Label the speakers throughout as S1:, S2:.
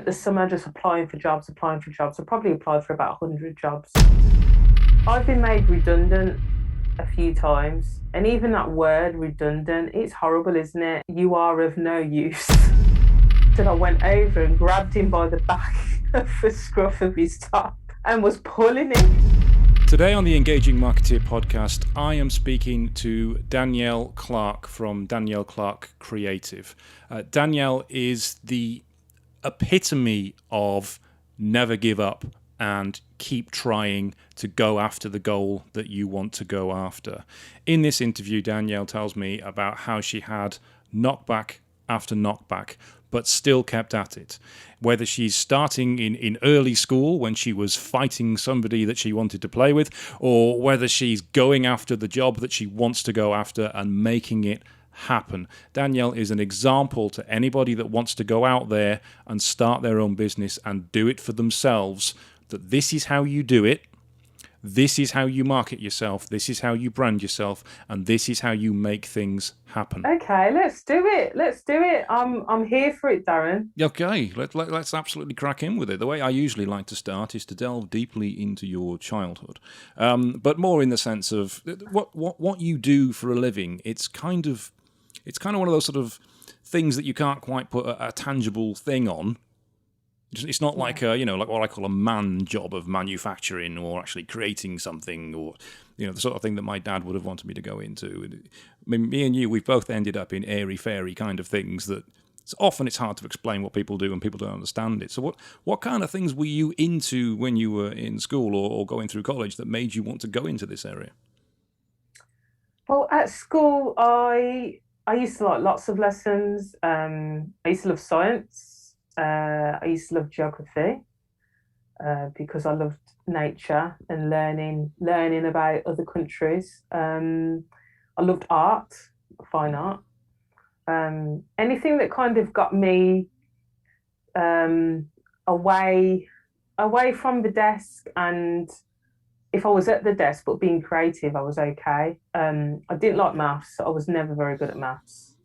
S1: spent the summer just applying for jobs. I probably applied for about 100 jobs. I've been made redundant a few times. And even that word redundant, it's horrible, isn't it? You are of no use. So I went over and grabbed him by the back of the scruff of his top and was pulling him.
S2: Today on the Engaging Marketeer podcast, I am speaking to Danielle Clarke from Danielle Clarke Creative. Danielle is the epitome of never give up and keep trying to go after the goal that you want to go after. In this interview, Danielle tells me about how she had knockback after knockback, but still kept at it. Whether she's starting in early school when she was fighting somebody that she wanted to play with, or whether she's going after the job that she wants to go after and making it happen. Danielle is an example to anybody that wants to go out there and start their own business and do it for themselves, that this is how you do it. This is how you market yourself. This is how you brand yourself, and this is how you make things happen.
S1: Okay, let's do it. I'm here for it, Darren.
S2: Okay, let's absolutely crack in with it. The way I usually like to start is to delve deeply into your childhood, but more in the sense of what you do for a living. It's kind of one of those sort of things that you can't quite put a tangible thing on. It's not like like what I call a man job of manufacturing or actually creating something, or the sort of thing that my dad would have wanted me to go into. I mean, me and you, we've both ended up in airy-fairy kind of things that often it's hard to explain what people do and people don't understand it. So what kind of things were you into when you were in school or going through college that made you want to go into this area?
S1: Well, at school, I used to like lots of lessons. I used to love science. I used to love geography because I loved nature and learning about other countries. I loved art, fine art. Anything that kind of got me away from the desk, and if I was at the desk but being creative, I was okay. I didn't like maths. I was never very good at maths.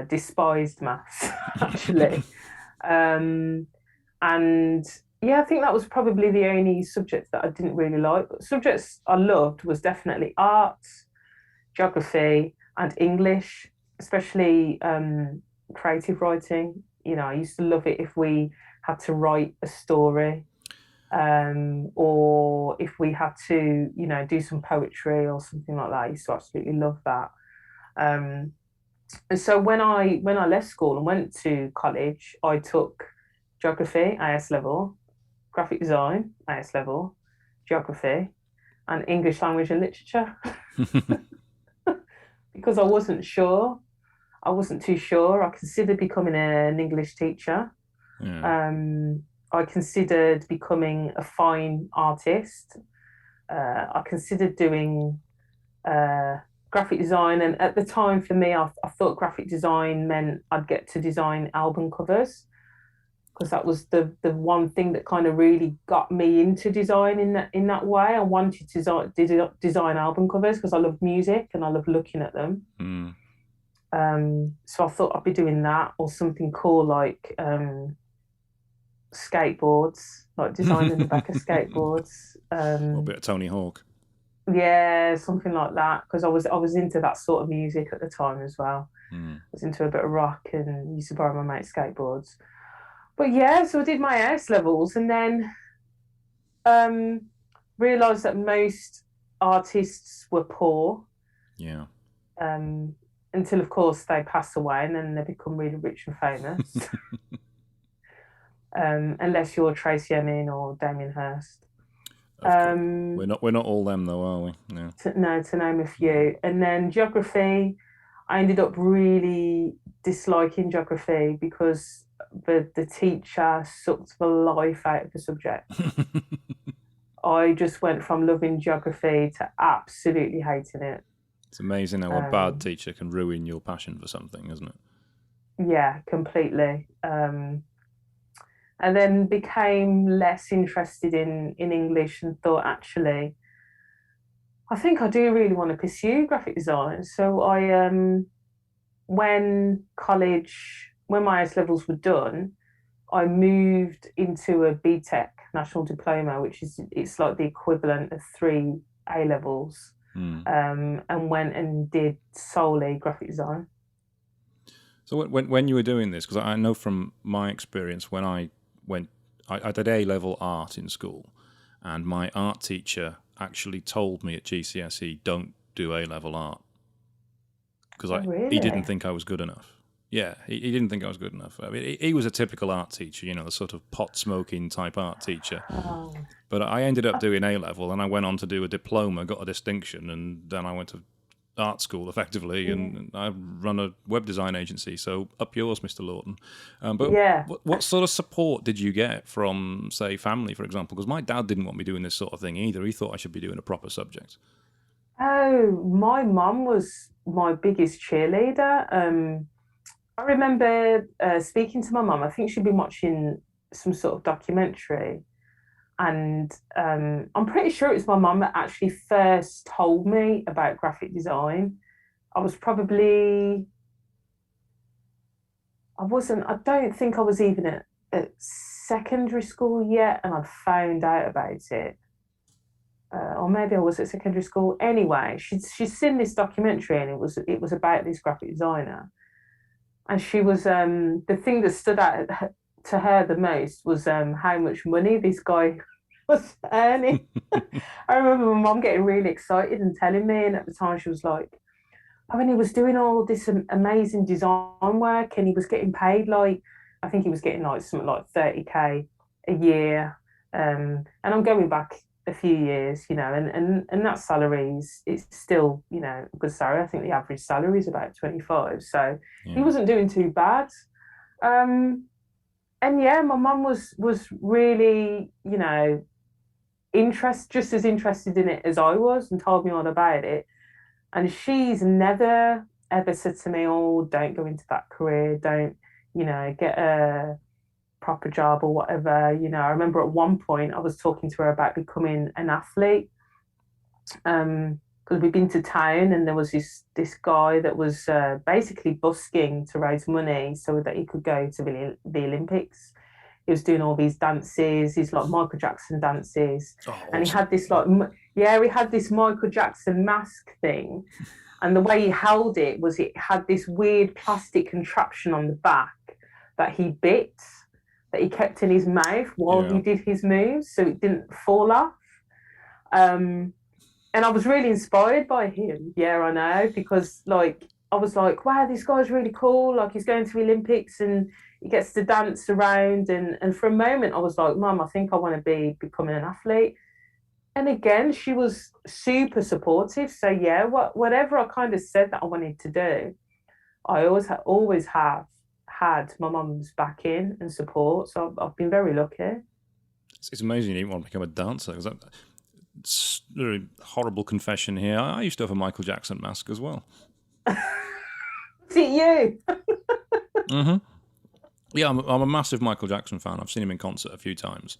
S1: Despised maths, actually. And yeah, I think that was probably the only subject that I didn't really like. But subjects I loved was definitely art, geography, and English, especially creative writing. I used to love it if we had to write a story, or if we had to, do some poetry or something like that. I used to absolutely love that. And so when I left school and went to college, I took geography, AS level, graphic design, AS level, geography, and English language and literature. Because I wasn't sure. I wasn't too sure. I considered becoming an English teacher.
S2: Yeah.
S1: I considered becoming a fine artist. I considered doing graphic design, and at the time for me, I thought graphic design meant I'd get to design album covers, because that was the one thing that kind of really got me into design in that way. I wanted to design album covers because I love music and I love looking at them. So I thought I'd be doing that, or something cool like skateboards, like designing the back of skateboards.
S2: A bit of Tony Hawk.
S1: Yeah, something like that, because I was into that sort of music at the time as well. I was into a bit of rock and used to borrow my mate's skateboards. But yeah, so I did my AS levels, and then realised that most artists were poor.
S2: Yeah.
S1: Until, of course, they pass away and then they become really rich and famous. Unless you're Tracy Emin or Damien Hirst.
S2: We're not all them though, are we? No.
S1: To name a few. And then geography, I ended up really disliking geography because the teacher sucked the life out of the subject. I just went from loving geography to absolutely hating it.
S2: It's amazing how a bad teacher can ruin your passion for something, isn't it?
S1: Yeah, completely. And then became less interested in English and thought, actually, I think I do really want to pursue graphic design. So when my AS levels were done, I moved into a BTEC national diploma, which is it's like the equivalent of three A levels,
S2: Mm.
S1: and went and did solely graphic design.
S2: So when you were doing this, because I know from my experience when I went, I did A-level art in school, and my art teacher actually told me at GCSE, don't do A-level art, because
S1: Oh,
S2: he didn't
S1: really?
S2: think I was good enough. Yeah, he didn't think I was good enough. I mean, he was a typical art teacher, the sort of pot-smoking type art teacher.
S1: Oh,
S2: But I ended up doing A-level, and I went on to do a diploma, got a distinction, and then I went to art school effectively,
S1: yeah.
S2: and I run a web design agency. So up yours, Mr. Lawton. But
S1: Yeah.
S2: what sort of support did you get from, say, family, for example? Because my dad didn't want me doing this sort of thing either. He thought I should be doing a proper subject.
S1: Oh, my mum was my biggest cheerleader. I remember speaking to my mum. I think she'd been watching some sort of documentary, and I'm pretty sure it's my mum that actually first told me about graphic design. I was probably, I don't think I was even at secondary school yet, and I'd found out about it. Or maybe I was at secondary school. Anyway, she's seen this documentary, and it was about this graphic designer, and she was the thing that stood out to her the most was how much money this guy was earning. I remember my mom getting really excited and telling me, and at the time she was like, I mean, he was doing all this amazing design work, and he was getting paid like, I think he was getting like something like 30K a year. And I'm going back a few years, and that salary is it's still, a good salary. I think the average salary is about 25. So he
S2: Yeah.
S1: wasn't doing too bad. Um, and yeah, my mum was really, just as interested in it as I was, and told me all about it. And she's never ever said to me, "Oh, don't go into that career. Don't, get a proper job or whatever." I remember at one point I was talking to her about becoming an athlete. Because we'd been to town, and there was this guy that was basically busking to raise money so that he could go to the Olympics. He was doing all these dances, these like Michael Jackson dances,
S2: Oh,
S1: and he
S2: awesome.
S1: had this like yeah, he had this Michael Jackson mask thing, and the way he held it was it had this weird plastic contraption on the back that he bit, that he kept in his mouth while he
S2: Yeah.
S1: did his moves, so it didn't fall off. Um, and I was really inspired by him. Yeah, I know, because like I was like, wow, this guy's really cool. Like he's going to the Olympics and he gets to dance around. And for a moment, I was like, Mum, I think I want to be becoming an athlete. And again, she was super supportive. So yeah, whatever I kind of said that I wanted to do, I always have had my mum's backing and support. So I've been very lucky.
S2: It's amazing you didn't want to become a dancer. Because it's a very horrible confession here. I used to have a Michael Jackson mask as well.
S1: Is it you?
S2: Mm-hmm. Yeah, I'm a massive Michael Jackson fan. I've seen him in concert a few times.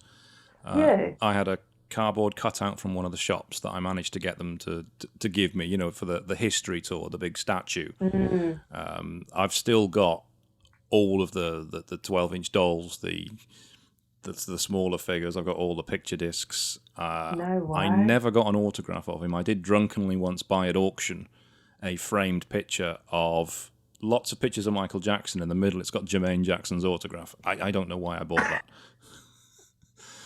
S1: Yeah.
S2: I had a cardboard cutout from one of the shops that I managed to get them to give me, for the history tour, the big statue.
S1: Mm.
S2: I've still got all of the 12-inch dolls, the smaller figures. I've got all the picture discs.
S1: No
S2: I
S1: way.
S2: never got an autograph of him. I did drunkenly once buy at auction a framed picture of lots of pictures of Michael Jackson. In the middle, it's got Jermaine Jackson's autograph. I don't know why I bought that.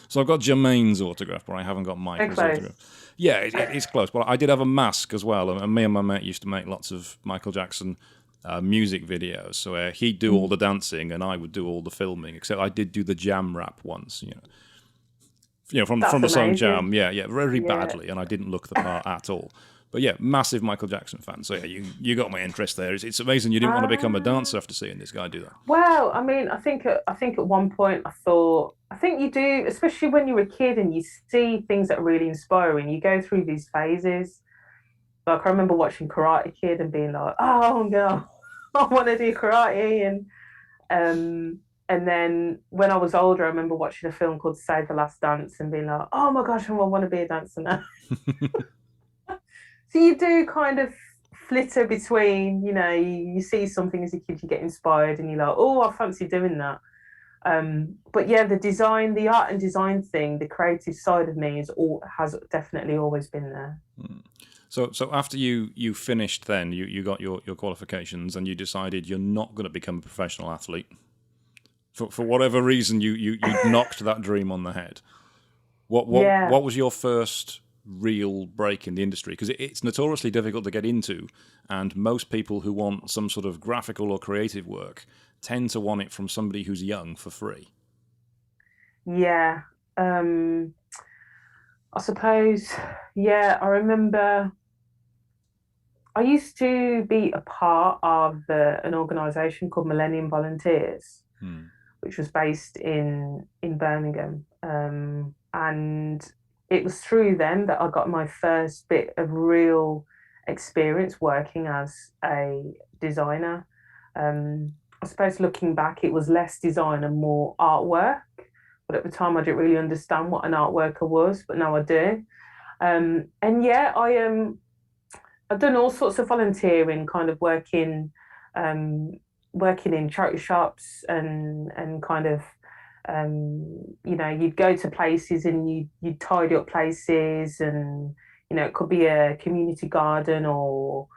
S2: So I've got Jermaine's autograph, but I haven't got
S1: So
S2: Michael's
S1: close.
S2: autograph. Yeah, it's close. But I did have a mask as well, and me and my mate used to make lots of Michael Jackson music videos. So he'd do all the dancing, and I would do all the filming. Except I did do the jam rap once, from
S1: That's
S2: the song
S1: amazing.
S2: Jam. Yeah, very
S1: Yeah.
S2: badly, and I didn't look the part at all. But yeah, massive Michael Jackson fan. So yeah, you got my interest there. It's amazing you didn't want to become a dancer
S1: Ah.
S2: after seeing this guy do that.
S1: Well, I mean, I think at one point I thought, I think you do, especially when you're a kid and you see things that are really inspiring. You go through these phases. Like I remember watching Karate Kid and being like, oh no, I want to do karate. And then when I was older, I remember watching a film called Save the Last Dance and being like, oh my gosh, I want to be a dancer now. So you do kind of flitter between, you see something as a kid, you get inspired and you're like, oh, I fancy doing that. But yeah, the art and design thing, the creative side of me has definitely always been there.
S2: So after you finished, then you got your qualifications, and you decided you're not going to become a professional athlete. For whatever reason, you knocked that dream on the head.
S1: Yeah.
S2: What was your first real break in the industry? Because it's notoriously difficult to get into, and most people who want some sort of graphical or creative work tend to want it from somebody who's young for free.
S1: Yeah. Um, I suppose, yeah, I remember I used to be a part of an organisation called Millennium Volunteers,
S2: Hmm.
S1: which was based in Birmingham. And it was through them that I got my first bit of real experience working as a designer. I suppose looking back, it was less design and more artwork. But at the time, I didn't really understand what an art worker was, but now I do. And yeah, I've done all sorts of volunteering, kind of um, working in charity shops and kind of you'd go to places and you'd tidy up places, and it could be a community garden or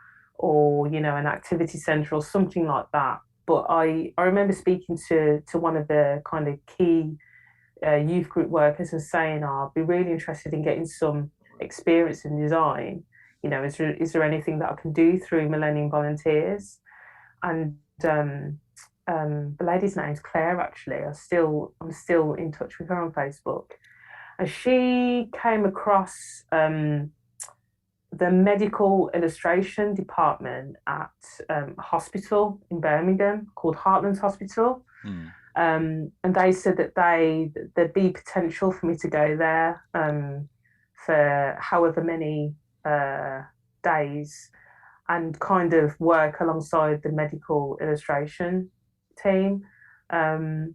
S1: an activity centre or something like that. But I remember speaking to one of the kind of key youth group workers and saying, "Oh, I'd be really interested in getting some experience in design. Is there anything that I can do through Millennium Volunteers?" And the lady's name's Claire. Actually, I'm still in touch with her on Facebook, and she came across the medical illustration department at a hospital in Birmingham called Heartlands Hospital.
S2: Hmm.
S1: And they said that there'd be potential for me to go there for however many days and kind of work alongside the medical illustration team. Um,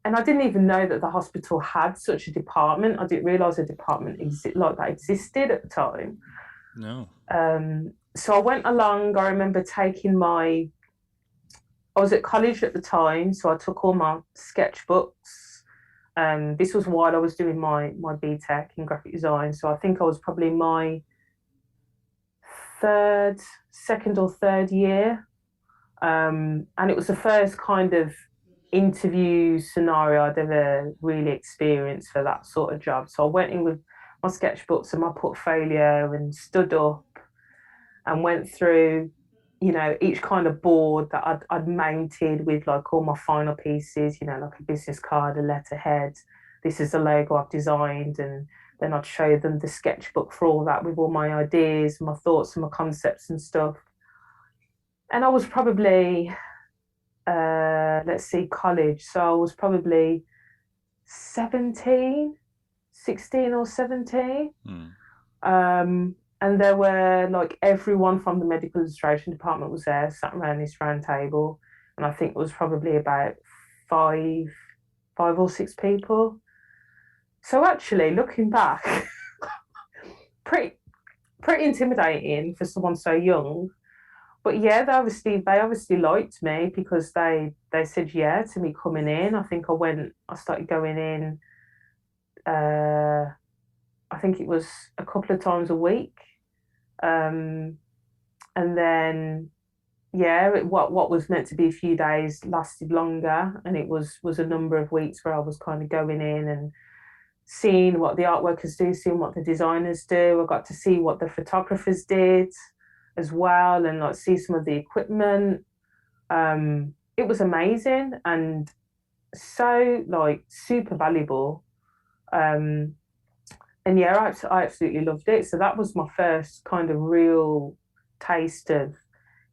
S1: and I didn't even know that the hospital had such a department. I didn't realise a department like that existed at the time.
S2: No.
S1: So I went along. I remember I was at college at the time, so I took all my sketchbooks. This was while I was doing my BTEC in graphic design. So I think I was probably my second or third year. And it was the first kind of interview scenario I'd ever really experienced for that sort of job. So I went in with my sketchbooks and my portfolio and stood up and went through, each kind of board that I'd mounted with like all my final pieces, like a business card, a letterhead. This is the logo I've designed. And then I'd show them the sketchbook for all that with all my ideas, my thoughts, and my concepts and stuff. And I was probably, let's see, college. So I was probably 17, 16 or 17.
S2: Hmm.
S1: And there were like everyone from the medical illustration department was there, sat around this round table. And I think it was probably about five, 5 or 6 people. So actually, looking back, pretty pretty intimidating for someone so young. But yeah, they obviously liked me because they said yeah to me coming in. I started going in. I think it was a couple of times a week, um, and then yeah, what was meant to be a few days lasted longer, and it was a number of weeks where I was kind of going in and seeing what the art workers do, seeing what the designers do. I got to see what the photographers did as well, and like see some of the equipment. It was amazing and so like super valuable. Um, and yeah, I absolutely loved it. So that was my first kind of real taste of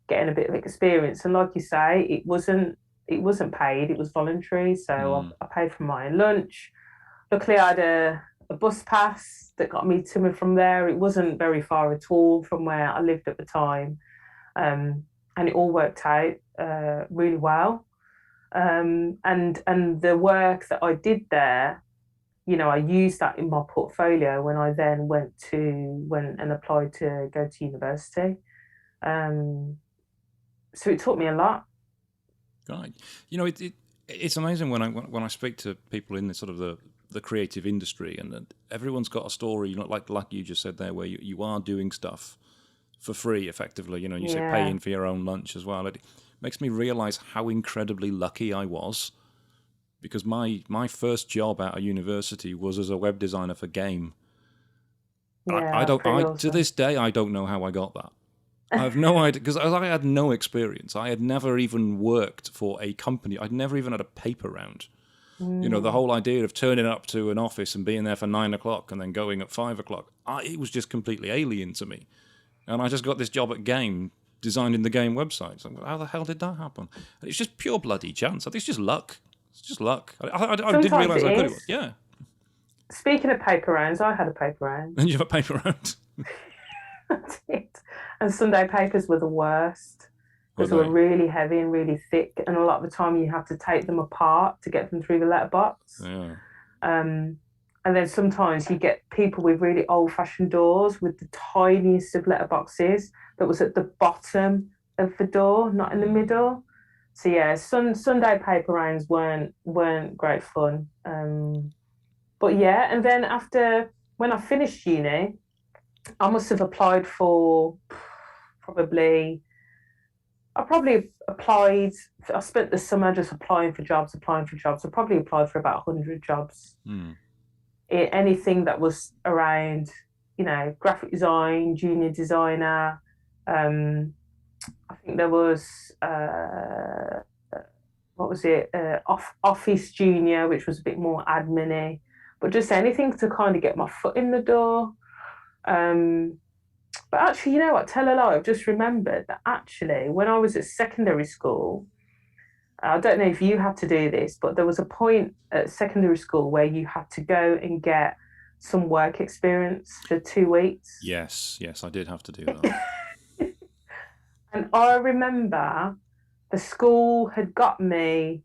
S1: getting a bit of experience. And like you say, it wasn't paid; it was voluntary. So
S2: Hmm.
S1: I paid for my own lunch. Luckily, I had a bus pass that got me to and from there. It wasn't very far at all from where I lived at the time, and it all worked out really well. And the work that I did there, I used that in my portfolio when I then went and applied to go to university. Um, so it taught me a lot.
S2: Right. You know, It's amazing when I speak to people in the sort of the creative industry, and everyone's got a story, like you just said there, where you are doing stuff for free, effectively, and you say
S1: Yeah,
S2: paying for your own lunch as well. It makes me realise how incredibly lucky I was, because my first job out of university was as a web designer for game. I
S1: yeah, that's
S2: don't
S1: pretty
S2: I to
S1: awesome.
S2: this day I don't know how I got that. I have no idea, because I had no experience. I had never even worked for a company. I'd never even had a paper round. The
S1: Mm.
S2: whole idea of turning up to an office and being there for 9 o'clock and then going at 5 o'clock, it was just completely alien to me. And I just got this job at Game designing the game websites. I'm like, how the hell did that happen? And it's just pure bloody chance. I think it's just luck. It's just luck. I didn't
S1: Sometimes
S2: realise
S1: it
S2: how good it was.
S1: is.
S2: Yeah.
S1: Speaking of paper rounds, I had a paper round.
S2: And you have a paper round.
S1: I did. And Sunday papers were the worst
S2: Were
S1: because they were
S2: they?
S1: really heavy and really thick, and a lot of the time you have to take them apart to get them through the letterbox.
S2: Yeah.
S1: Um, and then sometimes you get people with really old-fashioned doors with the tiniest of letterboxes that was at the bottom of the door, not in the middle. So yeah, Sunday paper rounds weren't great fun. But yeah, and then after when I finished uni, I must have applied for probably I probably applied. I spent the summer just applying for jobs, applying for jobs. I probably applied for about 100 jobs.
S2: Hmm.
S1: Anything that was around, graphic design, junior designer. Um, I think there was what was it? Office junior, which was a bit more admin-y, but just anything to kind of get my foot in the door. Um, but actually, you know what? Tell a lie. I've just remembered that actually, when I was at secondary school, I don't know if you had to do this, but there was a point at secondary school where you had to go and get some work experience for 2 weeks.
S2: Yes, I did have to do that.
S1: And I remember the school had got me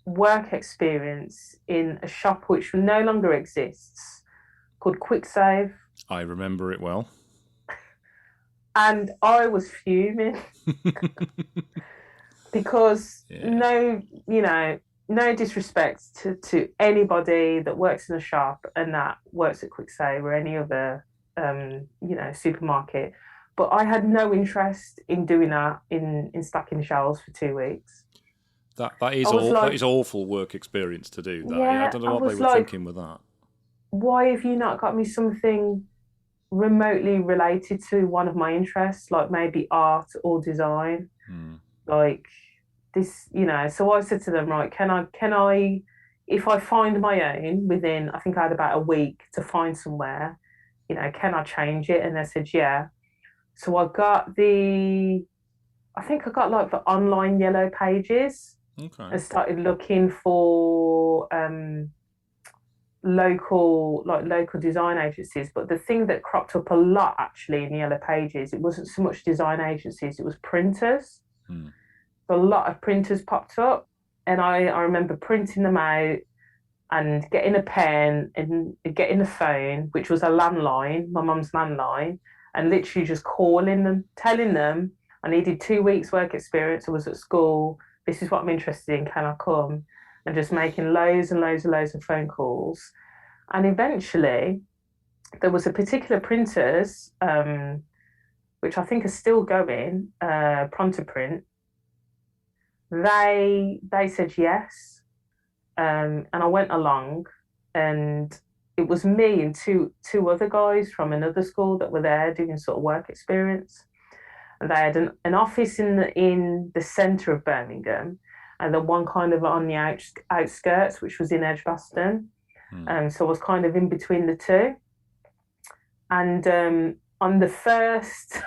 S1: work experience in a shop which no longer exists called Quick Save.
S2: I remember it well.
S1: And I was fuming because
S2: Yeah.
S1: no disrespect to anybody that works in a shop and that works at Quick Save or any other supermarket. But I had no interest in doing that in stacking shelves for 2 weeks.
S2: That
S1: I
S2: is
S1: was
S2: all. That
S1: like,
S2: is awful work experience to do. That, I
S1: yeah,
S2: don't know
S1: I
S2: what they
S1: was
S2: were
S1: like,
S2: thinking with that.
S1: why have you not got me something remotely related to one of my interests, like maybe art or design?
S2: Hmm.
S1: Like this. So I said to them, right, can I, if I find my own within, I think I had about a week to find somewhere, can I change it? And they said, yeah. So I think I got like the online yellow pages
S2: Okay.
S1: and started looking for local design agencies. But the thing that cropped up a lot actually in the yellow pages, it wasn't so much design agencies, it was printers.
S2: Hmm.
S1: So a lot of printers popped up, and I remember printing them out and getting a pen and getting a phone, which was a landline, my mum's landline, and literally just calling them, telling them I needed 2 weeks work experience. I was at school. This is what I'm interested in. Can I come? And just making loads and loads and loads of phone calls. And eventually, there was a particular printers, which I think are still going, Pronto Print. They said yes, and I went along, and it was me and two other guys from another school that were there doing sort of work experience. And they had an office in the centre of Birmingham, and then one kind of on the outskirts, which was in Edgbaston.
S2: Hmm.
S1: So I was kind of in between the two. And on the first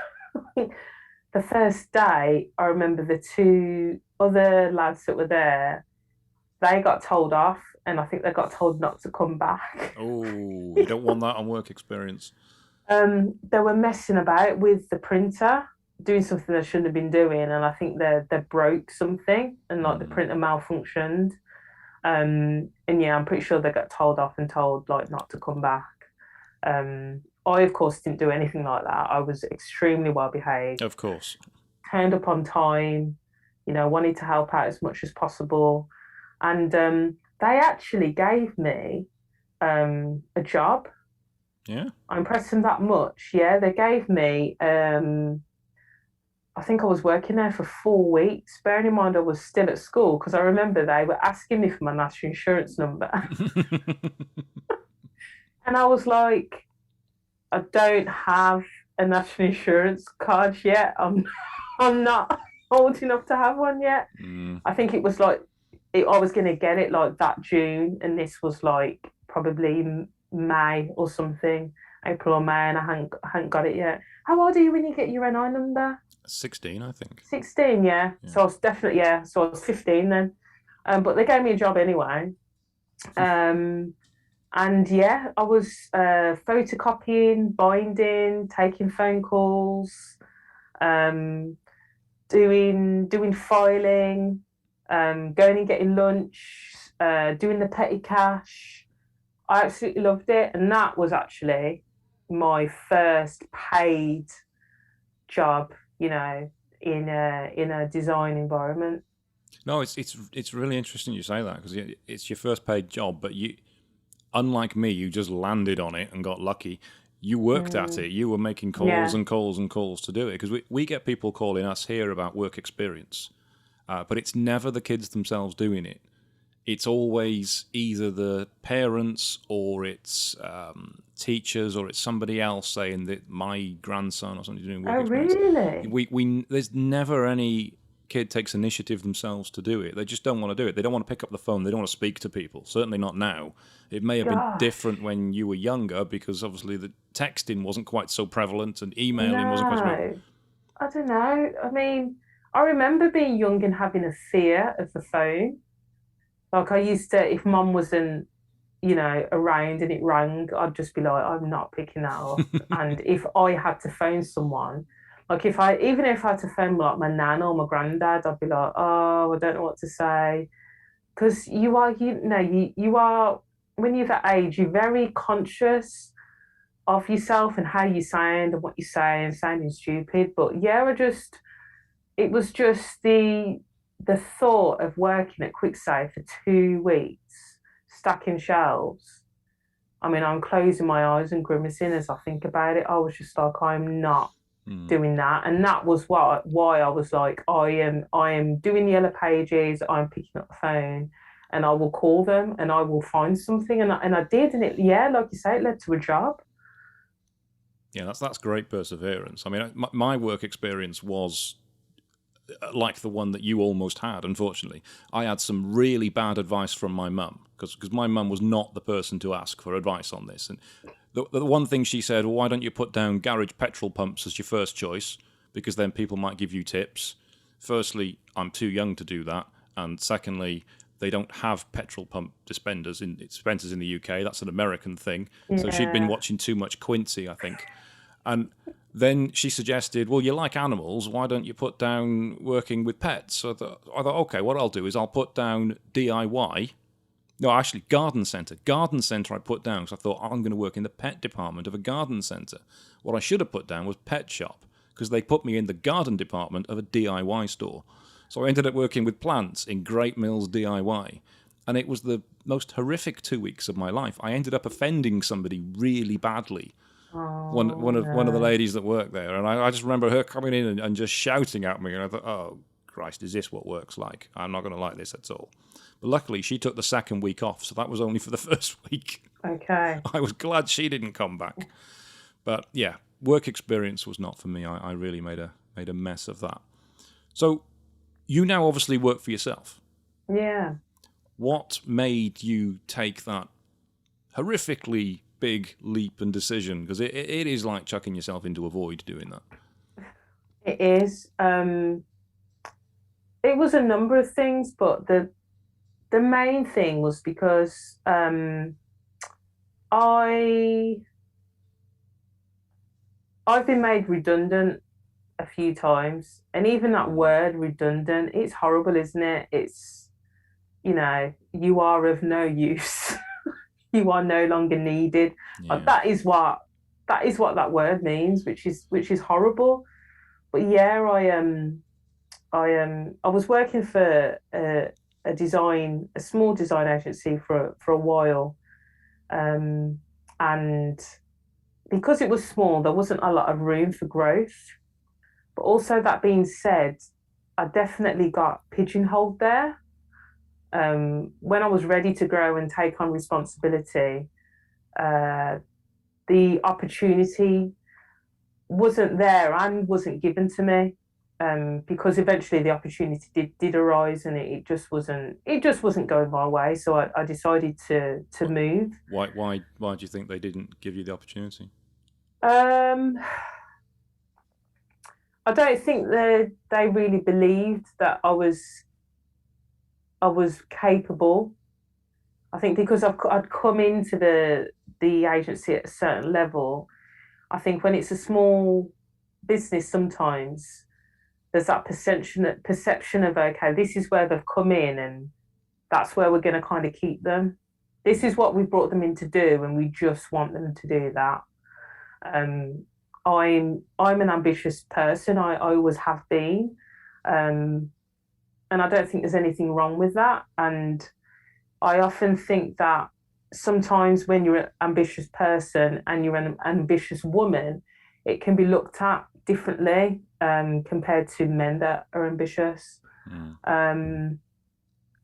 S1: the first day, I remember the two other lads that were there, they got told off, and I think they got told not to come back.
S2: Oh, you don't want that on work experience.
S1: They were messing about with the printer, doing something they shouldn't have been doing, and I think they broke something, and like the
S2: Hmm.
S1: printer malfunctioned. And yeah, I'm pretty sure they got told off and told like not to come back. I of course didn't do anything like that. I was extremely well behaved,
S2: Of course.
S1: turned up on time, I wanted to help out as much as possible. And they actually gave me a job.
S2: Yeah.
S1: I impressed them that much. Yeah, they gave me, I think I was working there for 4 weeks, bearing in mind I was still at school, because I remember they were asking me for my national insurance number. And I was like, I don't have a national insurance card yet. I'm not old enough to have one yet.
S2: Mm.
S1: I think it was like I was going to get it like that June, and this was like probably May or something, April or May, and I hadn't got it yet. How old are you when you get your NI number?
S2: 16, I think.
S1: 16, yeah.
S2: Yeah.
S1: So I was definitely, yeah. So I was 15 then. But they gave me a job anyway. Um, and yeah, I was photocopying, binding, taking phone calls, um, doing filing, going and getting lunch, doing the petty cash. I absolutely loved it, and that was actually my first paid job. In a design environment.
S2: No, it's really interesting you say that, because it's your first paid job, but you, unlike me, you just landed on it and got lucky. You worked at it. You were making calls
S1: Yeah.
S2: and calls and calls to do it, because we get people calling us here about work experience, but it's never the kids themselves doing it. It's always either the parents, or it's teachers, or it's somebody else saying that my grandson or something doing work
S1: Oh,
S2: experience.
S1: really?
S2: We there's never any kid takes initiative themselves to do it. They just don't want to do it. They don't want to pick up the phone. They don't want to speak to people. Certainly not now. It may have been different
S1: Gosh.
S2: when you were younger, because obviously the texting wasn't quite so prevalent and emailing wasn't quite so prevalent.
S1: No, I don't know. I mean, I remember being young and having a fear of the phone. Like I used to, if mum wasn't, around and it rang, I'd just be like, I'm not picking that up. And if I had to phone someone, like even if I had to phone like my nan or my granddad, I'd be like, oh, I don't know what to say. Because you are, when you're that age, you're very conscious of yourself and how you sound and what you say and sounding stupid. But yeah, it was just the thought of working at QuickSave for 2 weeks, stacking shelves. I mean, I'm closing my eyes and grimacing as I think about it. I was just like, I'm not doing that. And that was why I was like, I am doing the yellow pages, I'm picking up the phone, and I will call them and I will find something. And I did, and yeah, like you say, it led to a job.
S2: Yeah, that's great perseverance. I mean, my work experience was like the one that you almost had, unfortunately. I had some really bad advice from my mum, because my mum was not the person to ask for advice on this. And the one thing she said, well, why don't you put down garage petrol pumps as your first choice, because then people might give you tips. Firstly, I'm too young to do that. And secondly, they don't have petrol pump dispensers in the UK. That's an American thing. So she'd been
S1: Yeah.
S2: watching too much Quincy, I think. And then she suggested, well, you like animals, why don't you put down working with pets? So I thought, okay, what I'll do is I'll put down DIY. No, actually, garden centre. Garden centre I put down, because I thought, I'm going to work in the pet department of a garden centre. What I should have put down was pet shop, because they put me in the garden department of a DIY store. So I ended up working with plants in Great Mills DIY. And it was the most horrific 2 weeks of my life. I ended up offending somebody really badly.
S1: Oh,
S2: One of the
S1: no.
S2: ladies that worked there, and I just remember her coming in and just shouting at me, and I thought, oh Christ, is this what work's like? I'm not going to like this at all. But luckily, she took the second week off, so that was only for the first week.
S1: Okay.
S2: I was glad she didn't come back. But yeah, work experience was not for me. I really made a mess of that. So you now obviously work for yourself.
S1: Yeah.
S2: What made you take that horrifically big leap and decision? Because it is like chucking yourself into a void doing that.
S1: It is. It was a number of things, but the main thing was because I I've been made redundant a few times, and even that word redundant, it's horrible, isn't it? It's, you are of no use. You are no longer needed. Like,
S2: Yeah.
S1: that is what that word means, which is horrible. But yeah, I I was working for a small design agency for a while, um, and because it was small, there wasn't a lot of room for growth. But also that being said, I definitely got pigeonholed there. When I was ready to grow and take on responsibility, uh, the opportunity wasn't there and wasn't given to me. Because eventually the opportunity did arise, and it just wasn't going my way. So I decided to move.
S2: Why do you think they didn't give you the opportunity?
S1: Um, I don't think they really believed that I was capable. I think because I'd come into the agency at a certain level. I think when it's a small business, sometimes there's that perception of, okay, this is where they've come in, and that's where we're going to kind of keep them. This is what we brought them in to do, and we just want them to do that. Um, I'm an ambitious person. I always have been, um, and I don't think there's anything wrong with that. And I often think that sometimes when you're an ambitious person and you're an ambitious woman, it can be looked at differently, compared to men that are ambitious.
S2: Mm.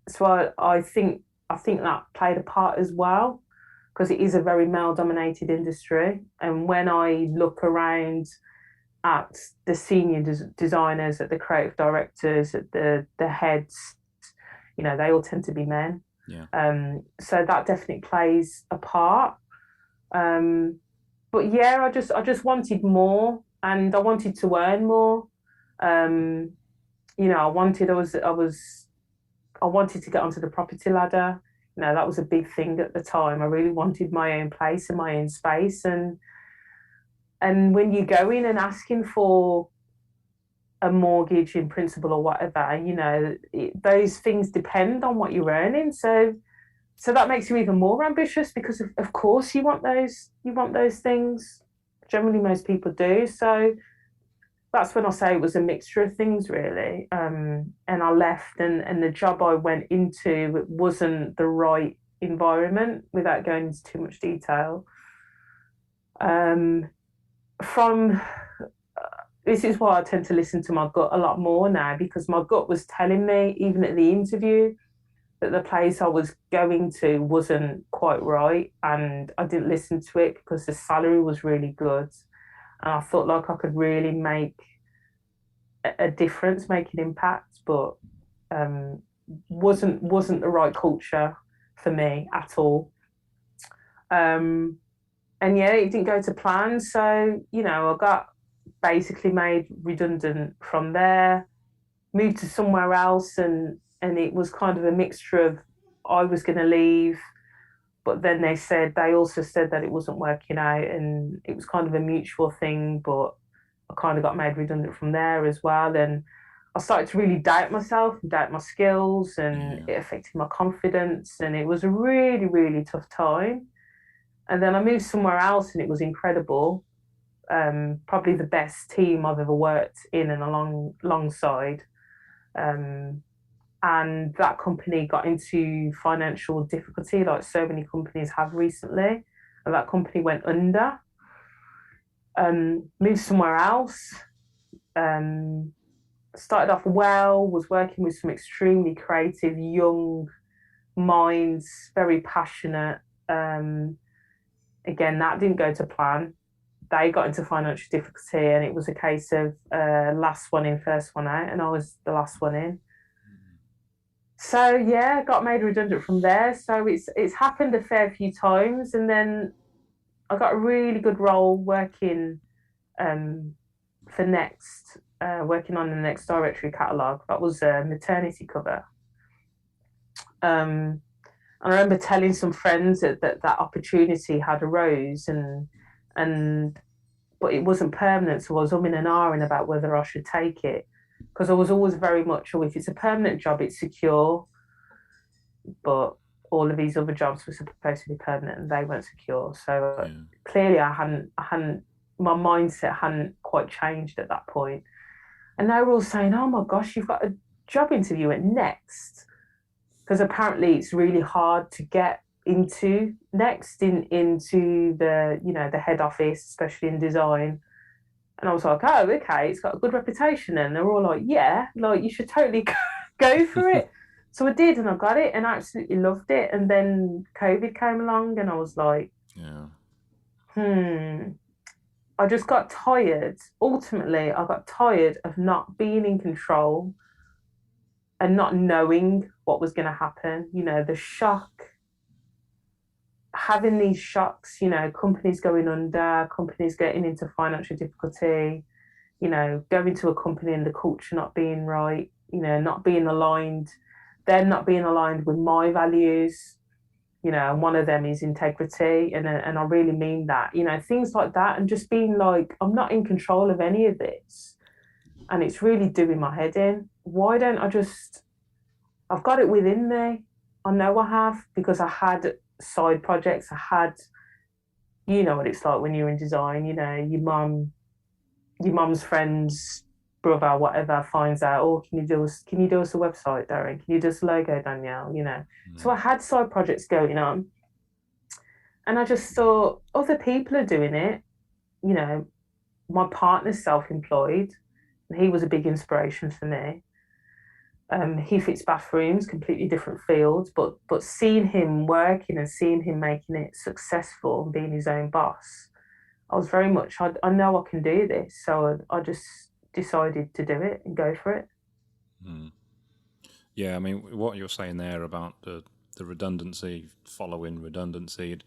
S1: So I think that played a part as well, because it is a very male dominated industry. And when I look around at the senior designers, at the creative directors, at the heads, they all tend to be men.
S2: Yeah.
S1: So that definitely plays a part. But yeah, I just wanted more, and I wanted to earn more. Um, I wanted to get onto the property ladder. That was a big thing at the time. I really wanted my own place and my own space. And when you go in and asking for a mortgage in principle or whatever, those things depend on what you're earning. So that makes you even more ambitious, because of course you want those things. Generally, most people do. So that's when I say it was a mixture of things, really. And I left, and the job I went into wasn't the right environment, without going into too much detail. Um, from This is why I tend to listen to my gut a lot more now, because my gut was telling me, even at the interview, that the place I was going to wasn't quite right, and I didn't listen to it because the salary was really good, and I felt like I could really make a difference, make an impact, but um, wasn't the right culture for me at all. Um, and yeah, it didn't go to plan, so I got basically made redundant from there, moved to somewhere else, and it was kind of a mixture of, I was going to leave, but then they also said that it wasn't working out, and it was kind of a mutual thing. But I kind of got made redundant from there as well, and I started to really doubt myself and doubt my skills, and
S2: Yeah.
S1: it affected my confidence, and it was a really, really tough time. And then I moved somewhere else, and it was incredible. Probably the best team I've ever worked in and alongside. Um, and that company got into financial difficulty, like so many companies have recently. And that company went under. Moved somewhere else. Um, Started off well, was working with some extremely creative young minds, very passionate. Again, that didn't go to plan. They got into financial difficulty, and it was a case of last one in, first one out, and I was the last one in. So yeah, got made redundant from there. So it's happened a fair few times, and then I got a really good role working um, for Next, working on the Next directory catalogue. That was a maternity cover. And I remember telling some friends that opportunity had arose, and but it wasn't permanent, so I was umming and ahhing about whether I should take it, because I was always very much, oh, if it's a permanent job, it's secure. But all of these other jobs were supposed to be permanent, and they weren't secure. So clearly, my mindset hadn't quite changed at that point. And they were all saying, "Oh my gosh, you've got a job interview at Next," because apparently it's really hard to get into Next into the the head office, especially in design. And I was like, "Oh, okay, it's got a good reputation." And they're all like, "Yeah, like you should totally go for it." So I did, and I got it, and I absolutely loved it. And then COVID came along, and I was like,
S2: Yeah.
S1: "Hmm." I just got tired. Ultimately, I got tired of not being in control and not knowing what was going to happen. The shock, having these shocks, companies going under, companies getting into financial difficulty, going to a company and the culture not being right, not being aligned, them not being aligned with my values, and one of them is integrity. And I really mean that, things like that. And just being like, I'm not in control of any of this. And it's really doing my head in. Why don't I just I've got it within me. I know I have because I had side projects. I had, you know what it's like when you're in design. Your mum's friend's brother, whatever, finds out. Oh, can you do us a website, Darren? Can you do us a logo, Danielle? So I had side projects going on, and I just thought other people are doing it. You know, my partner's self-employed, and he was a big inspiration for me. He fits bathrooms, completely different fields, but seeing him working and seeing him making it successful and being his own boss, I was very much, I know I can do this. So I just decided to do it and go for it.
S2: Mm. Yeah, I mean, what you're saying there about the redundancy, following redundancy,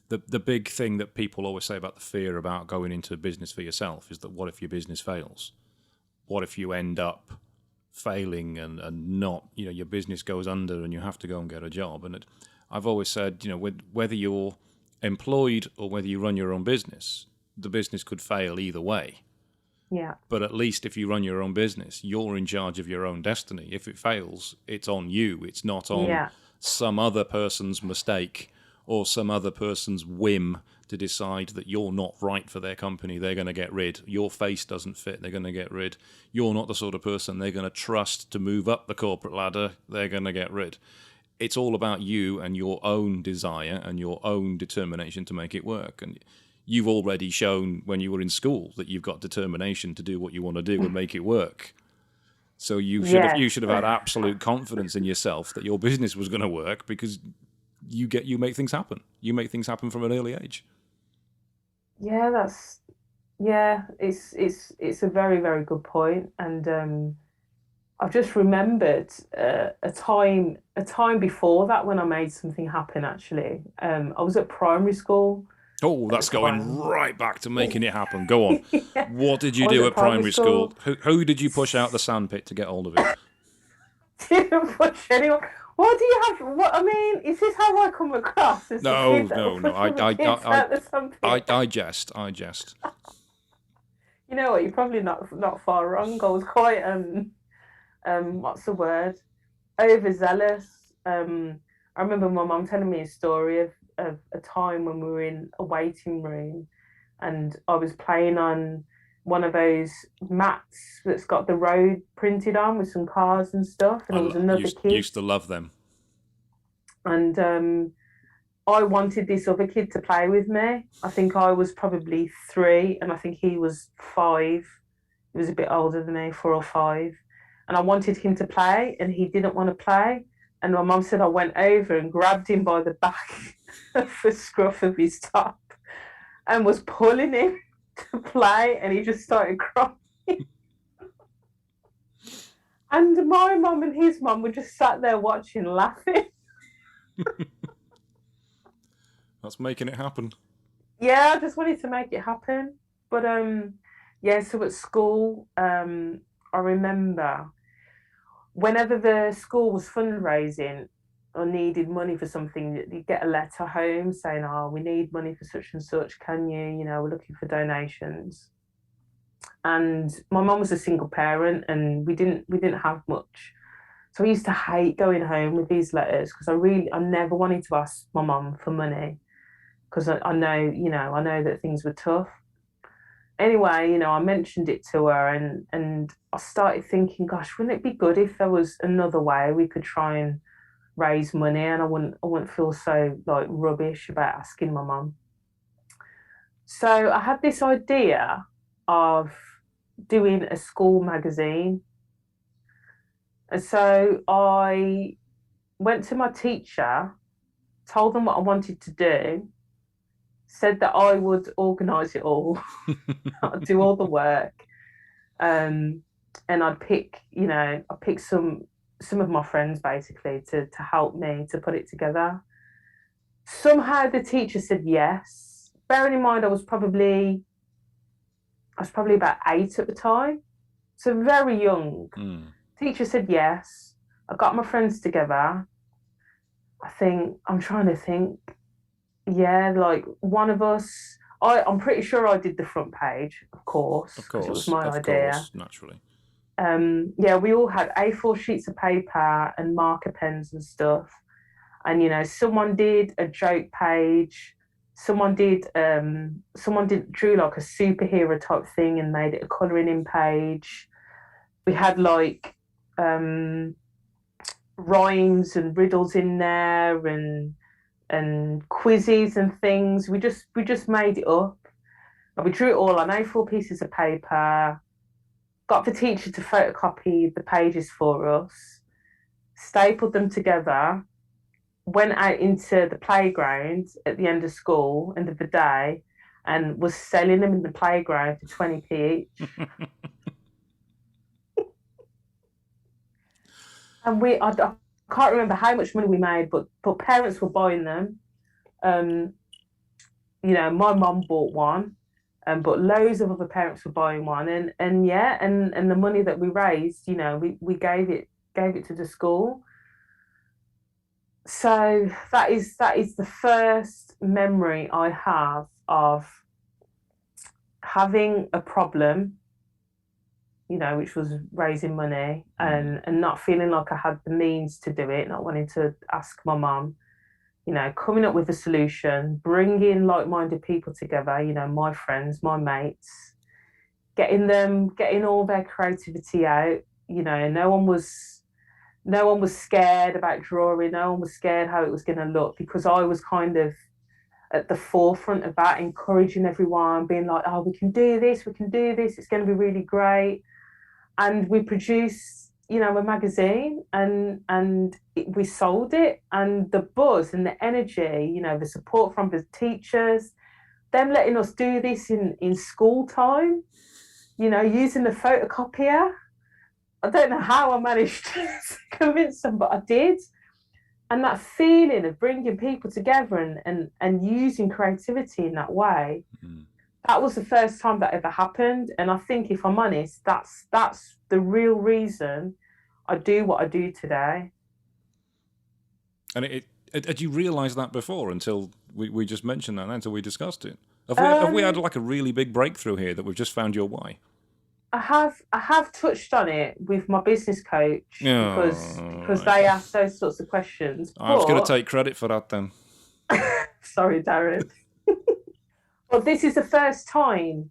S2: the big thing that people always say about the fear about going into business for yourself is that what if your business fails? What if you end up failing and not, your business goes under and you have to go and get a job? And I've always said, whether you're employed or whether you run your own business, the business could fail either way.
S1: Yeah.
S2: But at least if you run your own business, you're in charge of your own destiny. If it fails, it's on you. It's not on
S1: Yeah.
S2: some other person's mistake or some other person's whim to decide that you're not right for their company. They're going to get rid. Your face doesn't fit. They're going to get rid. You're not the sort of person they're going to trust to move up the corporate ladder. They're going to get rid. It's all about you and your own desire and your own determination to make it work. And you've already shown when you were in school that you've got determination to do what you want to do and make it work. So you
S1: Yes.
S2: should have had absolute confidence in yourself that your business was going to work because you make things happen. You make things happen from an early age.
S1: Yeah, it's a very, very good point. And I've just remembered a time before that when I made something happen. Actually, I was at primary school
S2: Oh,
S1: at the
S2: that's going
S1: time.
S2: right back to making it happen. Go on.
S1: Yeah,
S2: What did
S1: I
S2: you
S1: was
S2: do
S1: at
S2: at
S1: primary
S2: primary school?
S1: school.
S2: Who did you push out the sandpit to get hold of it?
S1: Didn't push anyone. What do you have? What I mean, is this how I come across as the
S2: No,
S1: kid that will
S2: no, no.
S1: push other kids out the
S2: I
S1: trumpet?
S2: jest. I jest.
S1: You know what? You're probably not far wrong. I was quite what's the word? Overzealous. I remember my mum telling me a story of a time when we were in a waiting room, and I was playing on one of those mats that's got the road printed on with some cars and stuff, and there was another kid,
S2: Used to love them.
S1: and I wanted this other kid to play with me. I think I was probably 3, and I think he was 5. He was a bit older than me, 4 or 5. And I wanted him to play, and he didn't want to play. And my mum said I went over and grabbed him by the back of the scruff of his top and was pulling him to play, and he just started crying. And my mum and his mum were just sat there watching, laughing.
S2: That's making it happen.
S1: Yeah, I just wanted to make it happen. But yeah, so at school, I remember whenever the school was fundraising or needed money for something, you get a letter home saying, "Oh, we need money for such and such. Can you? We're looking for donations." And my mum was a single parent, and we didn't have much. So I used to hate going home with these letters because I never wanted to ask my mum for money because I know that things were tough. anyway, I mentioned it to her, and I started thinking, gosh, wouldn't it be good if there was another way we could try and raise money, and I wouldn't feel so like rubbish about asking my mum. So I had this idea of doing a school magazine. And so I went to my teacher, told them what I wanted to do, said that I would organise it all, I'd do all the work, um, and I'd pick some of my friends basically to help me to put it together. Somehow the teacher said yes. Bearing in mind I was probably about 8 at the time, so very young.
S2: Mm.
S1: Teacher said yes. I got my friends together. I'm trying to think. Yeah, like one of us. I'm pretty sure I did the front page, of course, because it was my
S2: Of
S1: idea.
S2: course, naturally.
S1: Yeah, we all had A4 sheets of paper and marker pens and stuff. And someone did a joke page. Someone did drew like a superhero type thing and made it a colouring in page. We had like rhymes and riddles in there, and quizzes and things. We just made it up. And we drew it all on A4 pieces of paper, got the teacher to photocopy the pages for us, stapled them together, went out into the playground at the end of school, end of the day, and was selling them in the playground for 20p each. And I can't remember how much money we made, but parents were buying them. Um, my mum bought one, but loads of other parents were buying one, and yeah, and the money that we raised, we gave it to the school. So that is the first memory I have of having a problem, which was raising money, and not feeling like I had the means to do it, not wanting to ask my mum, coming up with a solution, bringing like-minded people together, my friends, my mates, getting all their creativity out. No one was scared about drawing. No one was scared how it was going to look, because I was kind of at the forefront of that, encouraging everyone, being like, "Oh, we can do this. We can do this. It's going to be really great." And we produced, a magazine, and we sold it, and the buzz and the energy, the support from the teachers, them letting us do this in school time, using the photocopier. I don't know how I managed to convince them, but I did. And that feeling of bringing people together and using creativity in that way, that was the first time that ever happened. And I think, if I'm honest, that's the real reason I do what I do today.
S2: And had you realised that before until we just mentioned that, until we discussed it? Have we had
S1: Um,
S2: like a really big breakthrough here that we've just found your why?
S1: I have touched on it with my business coach, because
S2: Oh, right.
S1: they ask those sorts of questions.
S2: I was going to
S1: But
S2: take credit for that then.
S1: sorry, Darren. But this is the first time.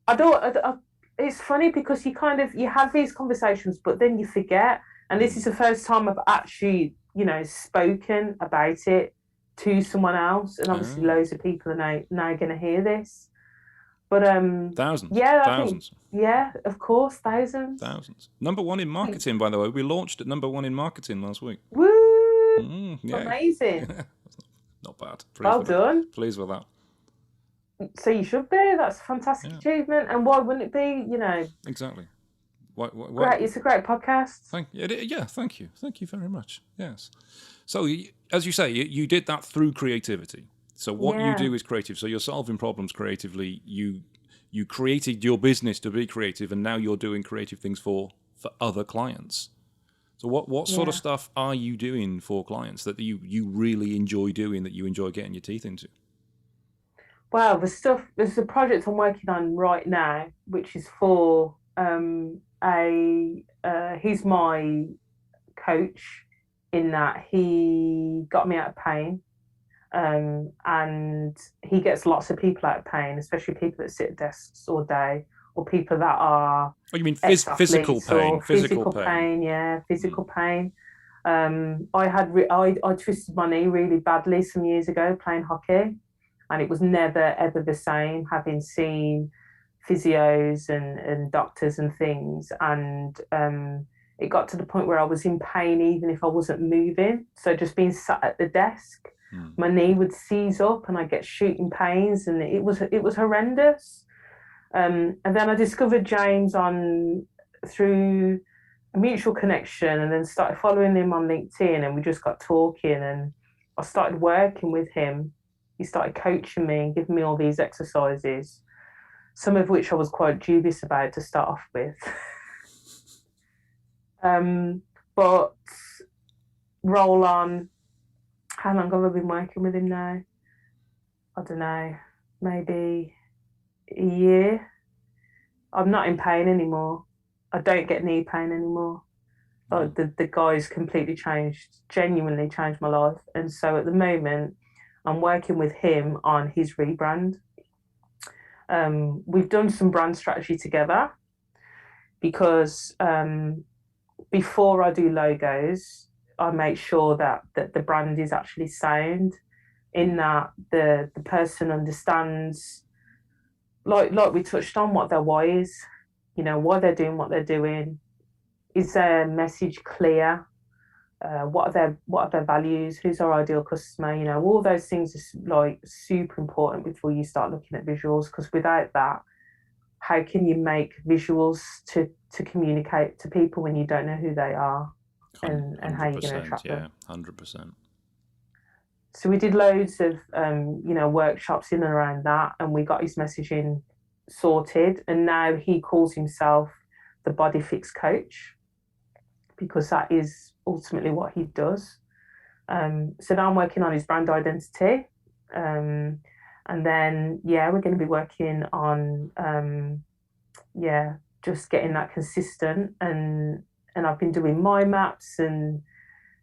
S1: I don't. It's funny because you have these conversations, but then you forget. And this is the first time I've actually, spoken about it to someone else. And obviously,
S2: Ah,
S1: loads of people are now going to hear this. But
S2: thousands,
S1: yeah, I think,
S2: thousands,
S1: yeah, of course, thousands.
S2: thousands. Number one in marketing, by the way. We launched at number one in marketing last week.
S1: Woo!
S2: Yeah,
S1: Amazing.
S2: not bad. Pleased
S1: Well
S2: with that.
S1: done.
S2: Pleased with that.
S1: So you should be. That's a fantastic
S2: Yeah,
S1: achievement. And why wouldn't it be?
S2: exactly. Why,
S1: Great. It's a great podcast.
S2: yeah, thank you very much. Yes. So, as you say, you did that through creativity. So what you
S1: Yeah.
S2: do is creative. So you're solving problems creatively. You created your business to be creative, and now you're doing creative things for other clients. So what sort of
S1: Yeah.
S2: stuff are you doing for clients that you really enjoy doing, that you enjoy getting your teeth into?
S1: Well, there's a project I'm working on right now, which is for he's my coach, in that he got me out of pain, And he gets lots of people out of pain, especially people that sit at desks all day, or people that are
S2: Oh, you mean physical
S1: ex-athletes
S2: pain?
S1: or
S2: Physical
S1: physical
S2: pain.
S1: pain. Yeah,
S2: Mm.
S1: physical pain. I twisted my knee really badly some years ago playing hockey, and it was never ever the same. Having seen physios and doctors and things, and it got to the point where I was in pain even if I wasn't moving. So just being sat at the desk,
S2: Mm.
S1: my knee would seize up, and I get shooting pains, and it was horrendous. And then I discovered James on through a mutual connection, and then started following him on LinkedIn, and we just got talking, and I started working with him. He started coaching me and giving me all these exercises, some of which I was quite dubious about to start off with. um, but roll on. How long have I been working with him now? I don't know, maybe a year. I'm not in pain anymore. I don't get knee pain anymore. Oh,
S2: Wow.
S1: the guy's completely changed, genuinely changed my life. And so at the moment, I'm working with him on his rebrand. We've done some brand strategy together because before I do logos, I make sure that the brand is actually sound, in
S2: Mm.
S1: that the person understands, like we touched on, what their why is, why they're doing what they're doing. Is their message clear? What are their values? Who's our ideal customer? All those things are like super important before you start looking at visuals, because without that, how can you make visuals to communicate to people when you don't know who they are, and how you're going to
S2: 100%.
S1: attract them?
S2: Yeah, 100%.
S1: So we did loads of workshops in and around that, and we got his messaging sorted, and now he calls himself the body fix coach, because that is ultimately what he does. So now I'm working on his brand identity. And then, yeah, we're going to be working on, just getting that consistent. And I've been doing mind maps and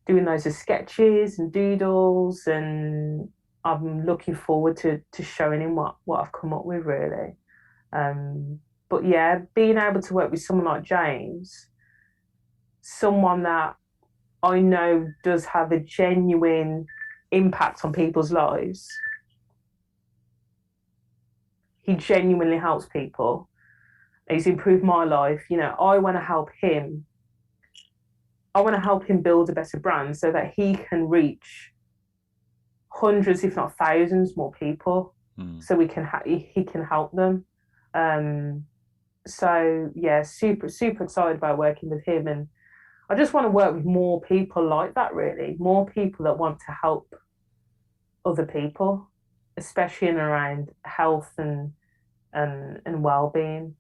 S1: doing loads of sketches and doodles. And I'm looking forward to showing him what I've come up with, really. But yeah, being able to work with someone like James, someone that I know does have a genuine impact on people's lives. He genuinely helps people. He's improved my life. I want to help him. I want to help him build a better brand so that he can reach hundreds, if not thousands, more people.
S2: Mm.
S1: So he can help them. Um, so yeah, super super excited about working with him, and I just want to work with more people like that. Really, more people that want to help other people, especially in and around health and well-being.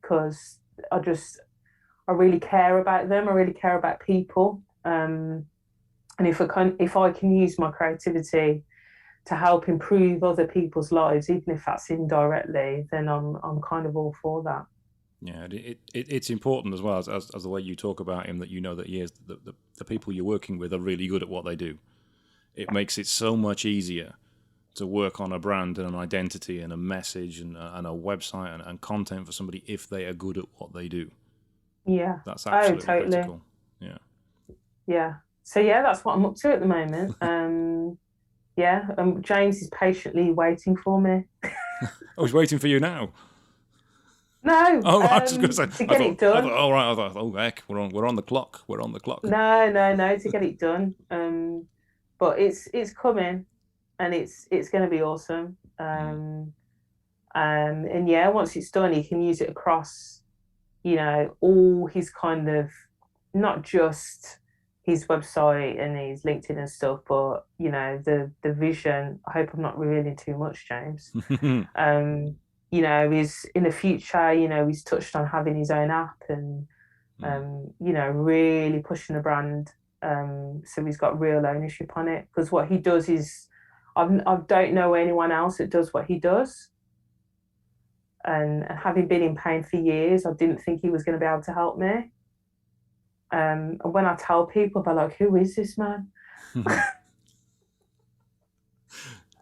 S1: Because I really care about them. I really care about people. And if I can use my creativity to help improve other people's lives, even if that's indirectly, then I'm kind of all for that.
S2: Yeah, it's important as well as the way you talk about him, that you know that he is the people you're working with are really good at what they do. It makes it so much easier to work on a brand and an identity and a message and a website and content for somebody if they are good at what they do.
S1: Yeah.
S2: That's
S1: Oh,
S2: absolutely
S1: totally.
S2: critical. Yeah.
S1: Yeah. So yeah, that's what I'm up to at the moment. Yeah. James is patiently waiting for me.
S2: I was waiting for you now.
S1: No,
S2: Oh, I was just going to say.
S1: to get it done.
S2: Oh right. I thought, oh heck, we're on the clock. We're on the clock.
S1: No, no, no, to get it done. But it's coming, and it's going to be awesome.
S2: Mm.
S1: And yeah, once it's done, he can use it across, all his kind of, not just his website and his LinkedIn and stuff, but the vision. I hope I'm not revealing too much, James. Um, is in the future. He's touched on having his own app, and
S2: Mm.
S1: really pushing the brand. So he's got real ownership on it, because what he does is, I don't know anyone else that does what he does. And having been in pain for years, I didn't think he was going to be able to help me. And when I tell people, they're like, "Who is this man?"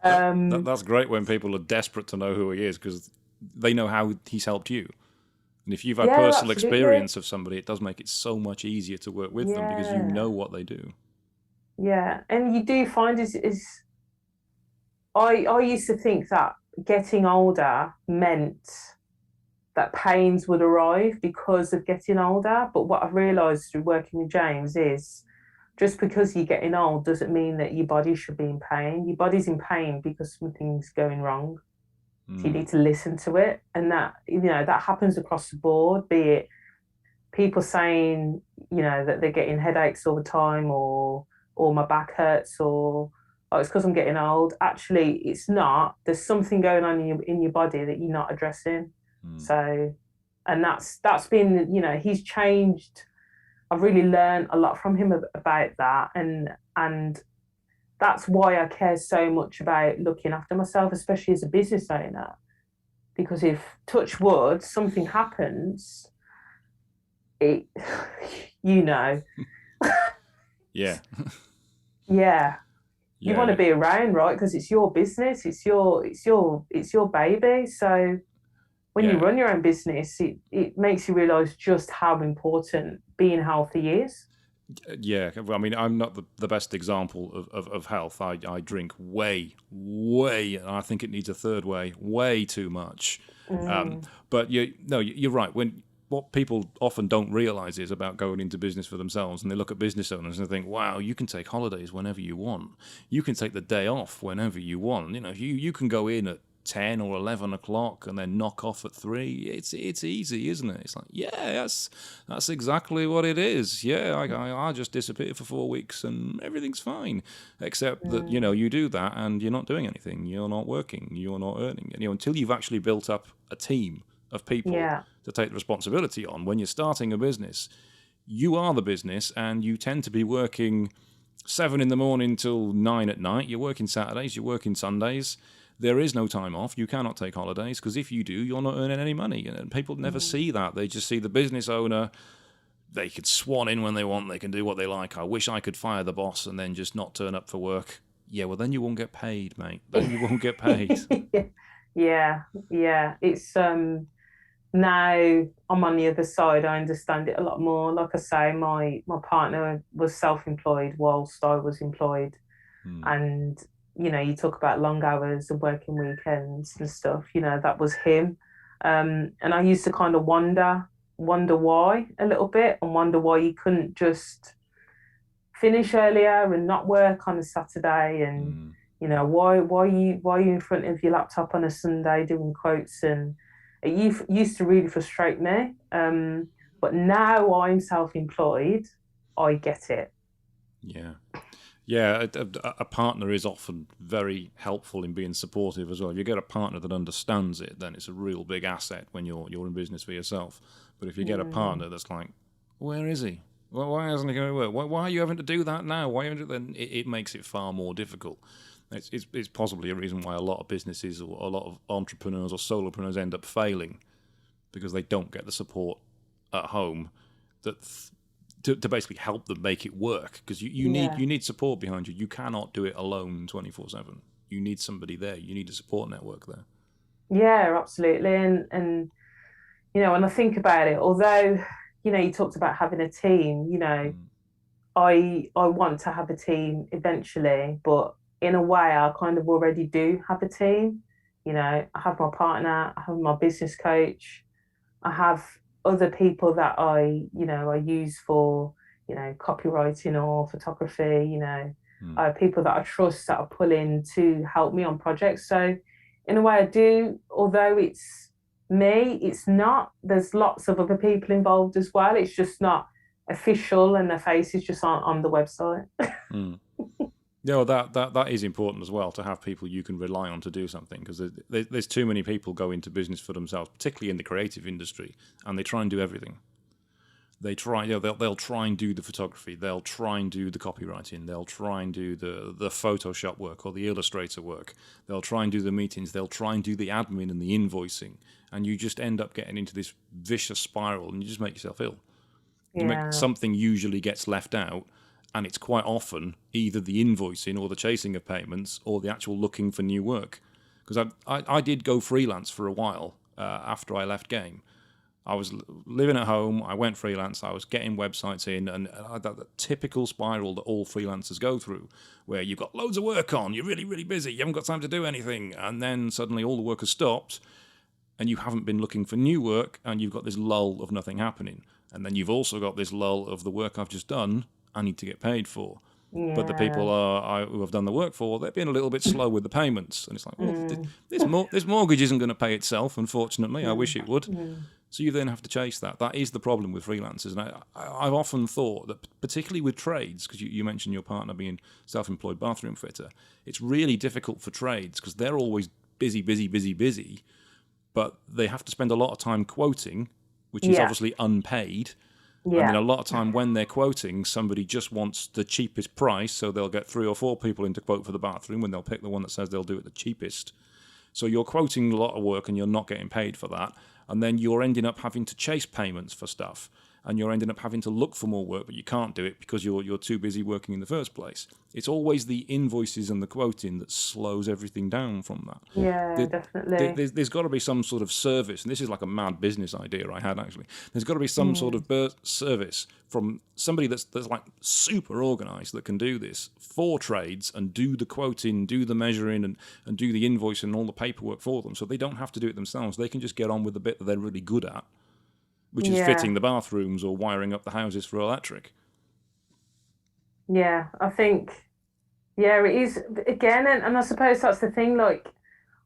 S2: That's great when people are desperate to know who he is because they know how he's helped you. And if you've had
S1: Yeah,
S2: personal
S1: absolutely.
S2: experience of somebody, it does make it so much easier to work with them because you
S1: Yeah,
S2: know what they do.
S1: yeah. And you do find is I used to think that getting older meant that pains would arrive because of getting older. But what I've realised through working with James is just because you're getting old doesn't mean that your body should be in pain. Your body's in pain because something's going wrong. So you
S2: Mm.
S1: need to listen to it. And that, that happens across the board, be it people saying, that they're getting headaches all the time or my back hurts or oh, it's because I'm getting old. Actually, it's not. There's something going on in your body that you're not addressing.
S2: Mm.
S1: So, and that's been, he's changed. I've really learned a lot from him about that, and that's why I care so much about looking after myself, especially as a business owner. Because if touch wood, something happens, it, you know,
S2: Yeah.
S1: yeah, you want to
S2: Yeah.
S1: be around, right? Because it's your business, it's your baby. So when you
S2: Yeah.
S1: run your own business, it makes you realize just how important being healthy is.
S2: Yeah, I mean, I'm not the best example of health. I drink way, and I think it needs a third way too much. Um,
S1: Mm,
S2: but you're right. When what people often don't realize is about going into business for themselves, and they look at business owners and they think, "Wow, you can take holidays whenever you want. You can take the day off whenever you want. You can go in at 10 or 11 o'clock and then knock off at 3. It's easy, isn't it? It's like, yeah, that's exactly what it is. Yeah, I just disappear for 4 weeks and everything's fine, except that
S1: mm,
S2: you do that and you're not doing anything, you're not working, you're not earning. Until you've actually built up a team of people
S1: yeah,
S2: to take the responsibility on. When you're starting a business, you are the business, and you tend to be working 7 in the morning till 9 at night. You're working Saturdays, you're working Sundays. There is no time off. You cannot take holidays because if you do, you're not earning any money. And people never
S1: mm,
S2: see that. They just see the business owner. They could swan in when they want. They can do what they like. I wish I could fire the boss and then just not turn up for work. Yeah, well, then you won't get paid, mate. Then you won't get paid.
S1: yeah, yeah. It's now I'm on the other side. I understand it a lot more. Like I say, my partner was self-employed whilst I was employed,
S2: Hmm.
S1: and you talk about long hours and working weekends and stuff. That was him, and I used to kind of wonder why a little bit, and wonder why you couldn't just finish earlier and not work on a Saturday, and
S2: Hmm.
S1: why you in front of your laptop on a Sunday doing quotes, and used to really frustrate me. But now I'm self-employed, I get it.
S2: Yeah. Yeah, a partner is often very helpful in being supportive as well. If you get a partner that understands it, then it's a real big asset when you're in business for yourself. But if you get a
S1: Mm,
S2: partner that's like, where is he? Well, why isn't he going to work? Why are you having to do that now? Then it makes it far more difficult. It's possibly a reason why a lot of businesses or a lot of entrepreneurs or solopreneurs end up failing because they don't get the support at home that to basically help them make it work because
S1: yeah.
S2: you need support behind you. You cannot do it alone 24/7. You need somebody there. You need a support network there.
S1: Yeah, absolutely. And when I think about it, although, you talked about having a team,
S2: Mm.
S1: I want to have a team eventually, but in a way I kind of already do have a team. I have my partner, I have my business coach, I have other people that I use for, copywriting or photography,
S2: Mm.
S1: people that I trust that I pull in to help me on projects. So in a way I do, although it's me, it's not. There's lots of other people involved as well. It's just not official and their face is just on the website.
S2: Mm. Yeah, well, that is important as well to have people you can rely on to do something because there's too many people go into business for themselves, particularly in the creative industry, and they try and do everything. They try, they'll try and do the photography, they'll try and do the copywriting, they'll try and do the Photoshop work or the Illustrator work, they'll try and do the meetings, they'll try and do the admin and the invoicing, and you just end up getting into this vicious spiral, and you just make yourself ill.
S1: Yeah.
S2: Something usually gets left out, And it's quite often either the invoicing or the chasing of payments or the actual looking for new work. Because I did go freelance for a while after I left game. I was living at home, I went freelance, I was getting websites in, and I had that typical spiral that all freelancers go through, where you've got loads of work on, you're really, really busy, you haven't got time to do anything, and then suddenly all the work has stopped, and you haven't been looking for new work, and you've got this lull of nothing happening. And then you've also got this lull of the work I've just done, I need to get paid for. But the people who have done the work for, they've been a little bit slow with the payments. And it's like, well, this mortgage isn't going to pay itself, unfortunately. I wish it would. So you then have to chase that. That is the problem with freelancers. And I've often thought that, particularly with trades, because you mentioned your partner being self-employed bathroom fitter, it's really difficult for trades because they're always busy, busy, busy, busy. But they have to spend a lot of time quoting, which is obviously unpaid. Yeah. And then a lot of time when they're quoting, somebody just wants the cheapest price, so they'll get 3 or 4 people in to quote for the bathroom, and they'll pick the one that says they'll do it the cheapest. So you're quoting a lot of work and you're not getting paid for that. And then you're ending up having to chase payments for stuff. And you're ending up having to look for more work, but you can't do it because you're too busy working in the first place. It's always the invoices and the quoting that slows everything down from that.
S1: Yeah, definitely.
S2: There's got to be some sort of service, and this is like a mad business idea I had actually. There's got to be some sort of service from somebody that's like super organised that can do this for trades and do the quoting, do the measuring, and do the invoicing and all the paperwork for them, so they don't have to do it themselves. They can just get on with the bit that they're really good at, which is fitting the bathrooms or wiring up the houses for electric.
S1: Yeah, I think, it is, again, and I suppose that's the thing, like,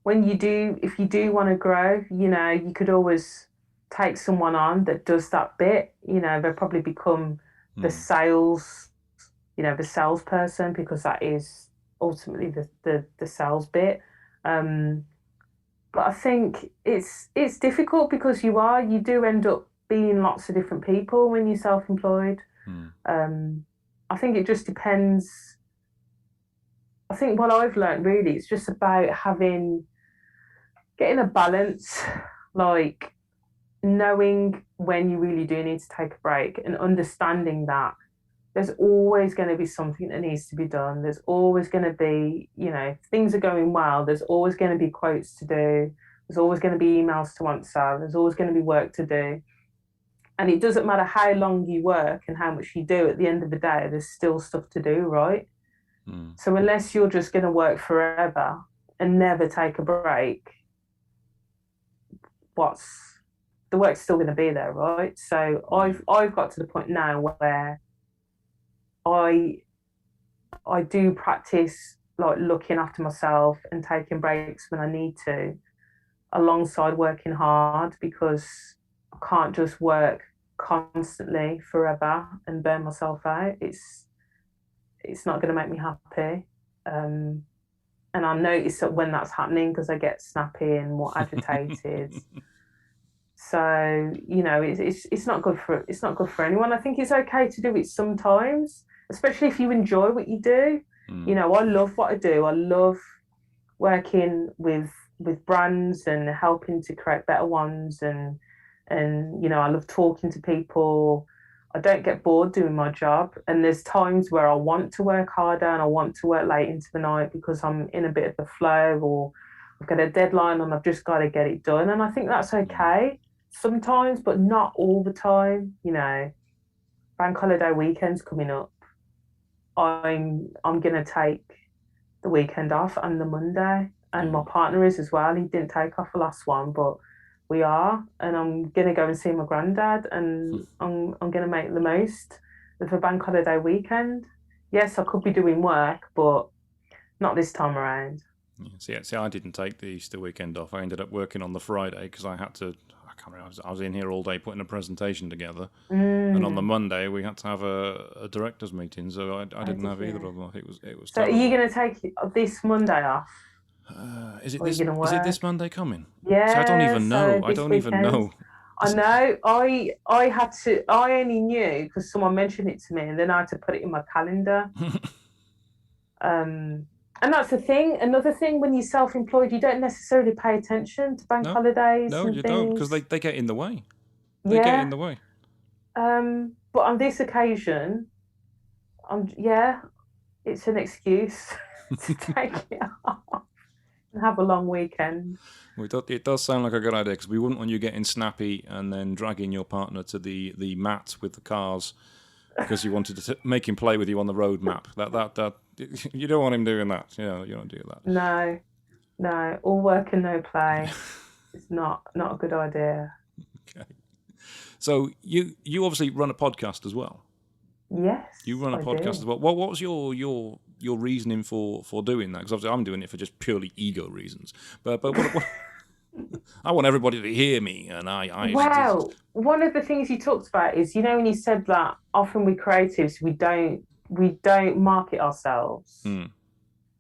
S1: if you do want to grow, you could always take someone on that does that bit, they'll probably become the salesperson, because that is ultimately the sales bit. But I think it's difficult because you do end up being lots of different people when you're self-employed. I think it just depends. I think what I've learned really, it's just about getting a balance, like knowing when you really do need to take a break and understanding that there's always going to be something that needs to be done. There's always going to be, if things are going well, there's always going to be quotes to do. There's always going to be emails to answer. There's always going to be work to do. And it doesn't matter how long you work and how much you do, at the end of the day, there's still stuff to do, right? So unless you're just going to work forever and never take a break, the work's still going to be there, right? So I've got to the point now where I do practice like looking after myself and taking breaks when I need to, alongside working hard, because I can't just work constantly forever and burn myself out. It's not going to make me happy. And I notice that when that's happening, because I get snappy and more agitated. So it's not good for anyone. I think it's okay to do it sometimes, especially if you enjoy what you do. I love what I do. I love working with brands and helping to create better ones, and I love talking to people. I don't get bored doing my job, and there's times where I want to work harder and I want to work late into the night because I'm in a bit of a flow, or I've got a deadline and I've just got to get it done. And I think that's okay sometimes, but not all the time. Bank holiday weekend's coming up. I'm gonna take the weekend off and the Monday, and my partner is as well. He didn't take off the last one, but we are, and I'm gonna go and see my granddad, and I'm gonna make the most of a bank holiday weekend. Yes, I could be doing work, but not this time around.
S2: See, I didn't take the Easter weekend off. I ended up working on the Friday because I had to. I can't remember. I was in here all day putting a presentation together, and on the Monday we had to have a directors meeting, so I didn't have either of them. It was.
S1: So terrible. Are you going to take this Monday off?
S2: Is it this Monday coming?
S1: Yeah.
S2: So I don't even know. I don't even know.
S1: I know. I had to. I only knew because someone mentioned it to me, and then I had to put it in my calendar. And that's the thing. Another thing, when you're self-employed, you don't necessarily pay attention to bank holidays.
S2: No,
S1: and
S2: you
S1: things.
S2: don't, because they get in the way. They get in the way.
S1: But on this occasion, Yeah, it's an excuse to take it off and have a long weekend.
S2: Well, it does sound like a good idea because we wouldn't want you getting snappy and then dragging your partner to the mat with the cars because you wanted to make him play with you on the road map. That you don't want him doing that. Yeah, you don't do that.
S1: No, no, all work and no play. It's not a good idea.
S2: Okay. So you obviously run a podcast as well. You
S1: Yes,
S2: run a
S1: I
S2: podcast as
S1: do.
S2: well. What was your reasoning for doing that? Because obviously I'm doing it for just purely ego reasons. But what I want everybody to hear me, and I
S1: Well, one of the things you talked about is, when you said that often we creatives we don't market ourselves
S2: hmm,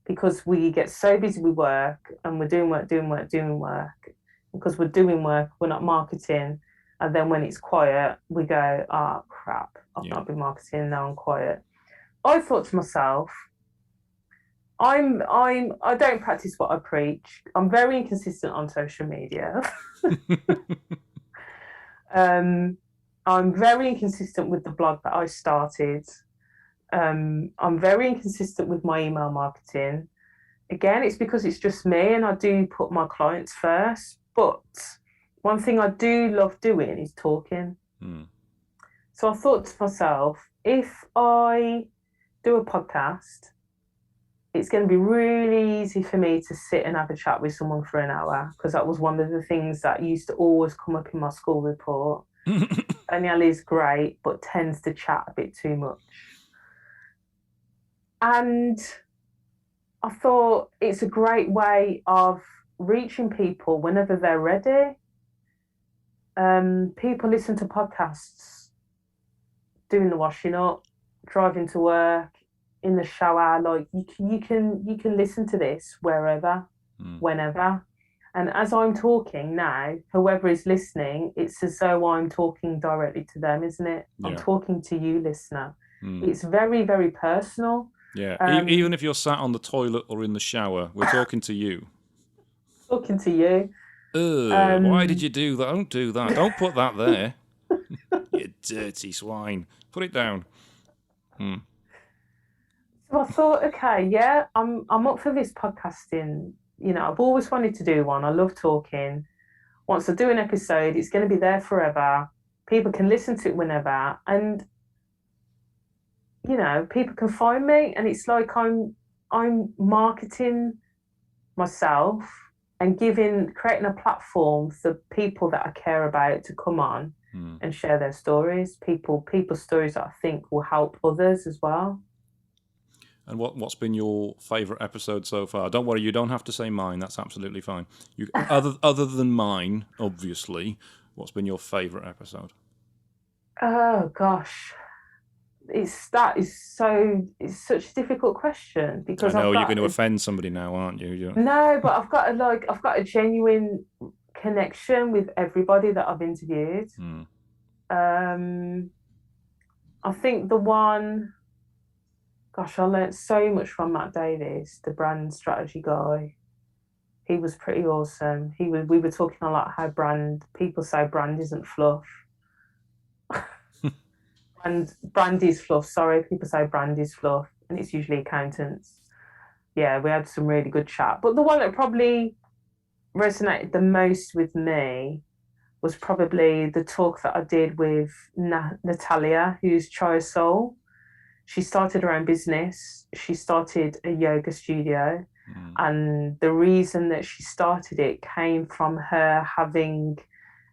S1: because we get so busy with work and we're doing work, doing work, doing work. Because we're doing work, we're not marketing. And then when it's quiet, we go, oh crap, I've
S2: yeah.
S1: not been marketing, now I'm quiet. I thought to myself, I don't practice what I preach. I'm very inconsistent on social media. um, I'm very inconsistent with the blog that I started. I'm very inconsistent with my email marketing. Again, it's because it's just me and I do put my clients first. But one thing I do love doing is talking.
S2: Hmm,
S1: So I thought to myself, if I do a podcast, it's going to be really easy for me to sit and have a chat with someone for an hour because that was one of the things that used to always come up in my school report. Danielle is great, but tends to chat a bit too much. And I thought it's a great way of reaching people whenever they're ready. People listen to podcasts doing the washing up, driving to work, in the shower. Like you can listen to this wherever,
S2: hmm,
S1: whenever. And as I'm talking now, whoever is listening, it's as though I'm talking directly to them, isn't it? I'm
S2: yeah.
S1: talking to you, listener.
S2: Hmm.
S1: It's very, very personal.
S2: Yeah, even
S1: Um,
S2: if you're sat on the toilet or in the shower, we're talking to you.
S1: talking to you.
S2: Why did
S1: Um,
S2: you do that? Don't do that. Don't put that there. You dirty swine. Put it down. Hmm.
S1: so I thought, okay, yeah, I'm up for this podcasting. I've always wanted to do one. I love talking. Once I do an episode, it's going to be there forever. People can listen to it whenever, and people can find me. And it's like I'm marketing myself and creating a platform for people that I care about to come on
S2: Hmm.
S1: and share their stories. People's stories that I think will help others as well.
S2: And what's been your favourite episode so far? Don't worry, you don't have to say mine. That's absolutely fine. You other than mine, obviously. What's been your favourite episode?
S1: Oh gosh, it's such a difficult question
S2: I
S1: because
S2: know you're going to offend somebody now, aren't you?
S1: no, but I've got a genuine connection with everybody that I've interviewed.
S2: Hmm.
S1: Um, I think gosh, I learned so much from Matt Davis, the brand strategy guy. He was pretty awesome. We were talking a lot how people say brand isn't fluff. Brand is fluff. Sorry, people say brand is fluff, and it's usually accountants. Yeah, we had some really good chat. But the one that probably resonated the most with me was probably the talk that I did with Natalia, who's Chai Soul. She started her own business. She started a yoga studio.
S2: Hmm.
S1: And the reason that she started it came from her having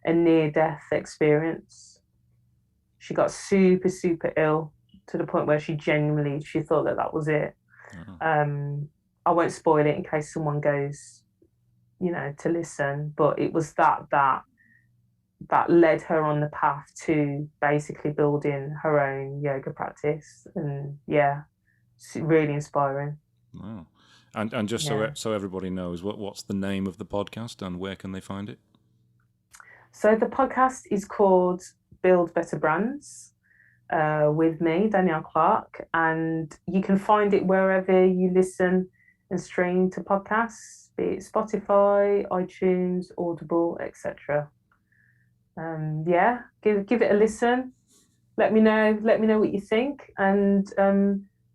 S1: a near death experience. She got super, super ill to the point where she thought that was it.
S2: Oh.
S1: I won't spoil it in case someone goes, to listen, but it was that led her on the path to basically building her own yoga practice. And yeah, it's really inspiring.
S2: Wow. And just
S1: Yeah.
S2: so everybody knows, what's the name of the podcast and where can they find it?
S1: So the podcast is called Build Better Brands with me, Danielle Clarke, and you can find it wherever you listen and stream to podcasts, be it Spotify, iTunes, Audible, etc. Yeah, give it a listen. let me know what you think, and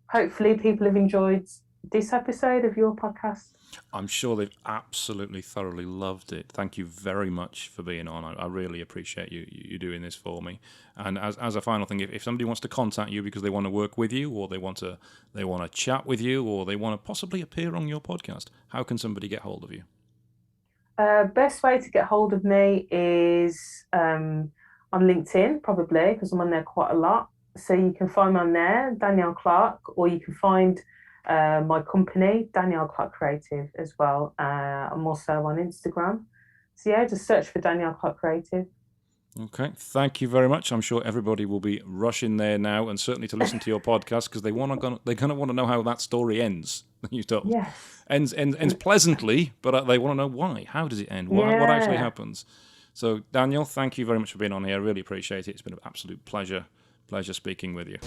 S1: hopefully people have enjoyed this episode of your podcast.
S2: I'm sure they've absolutely thoroughly loved it. Thank you very much for being on. I really appreciate you doing this for me. And as a final thing, if somebody wants to contact you because they want to work with you, or they want to chat with you, or they want to possibly appear on your podcast, how can somebody get hold of you?
S1: Best way to get hold of me is on LinkedIn, probably, because I'm on there quite a lot. So you can find me on there, Danielle Clarke, or you can find my company, Danielle Clarke Creative, as well. I'm also on Instagram. So yeah, just search for Danielle Clarke Creative.
S2: Okay, thank you very much. I'm sure everybody will be rushing there now, and certainly to listen to your podcast, because they're gonna want to know how that story ends. You told
S1: Yes.
S2: ends pleasantly, but they want to know why. How does it end? What actually happens? So, Danielle, thank you very much for being on here. I really appreciate it. It's been an absolute pleasure speaking with you.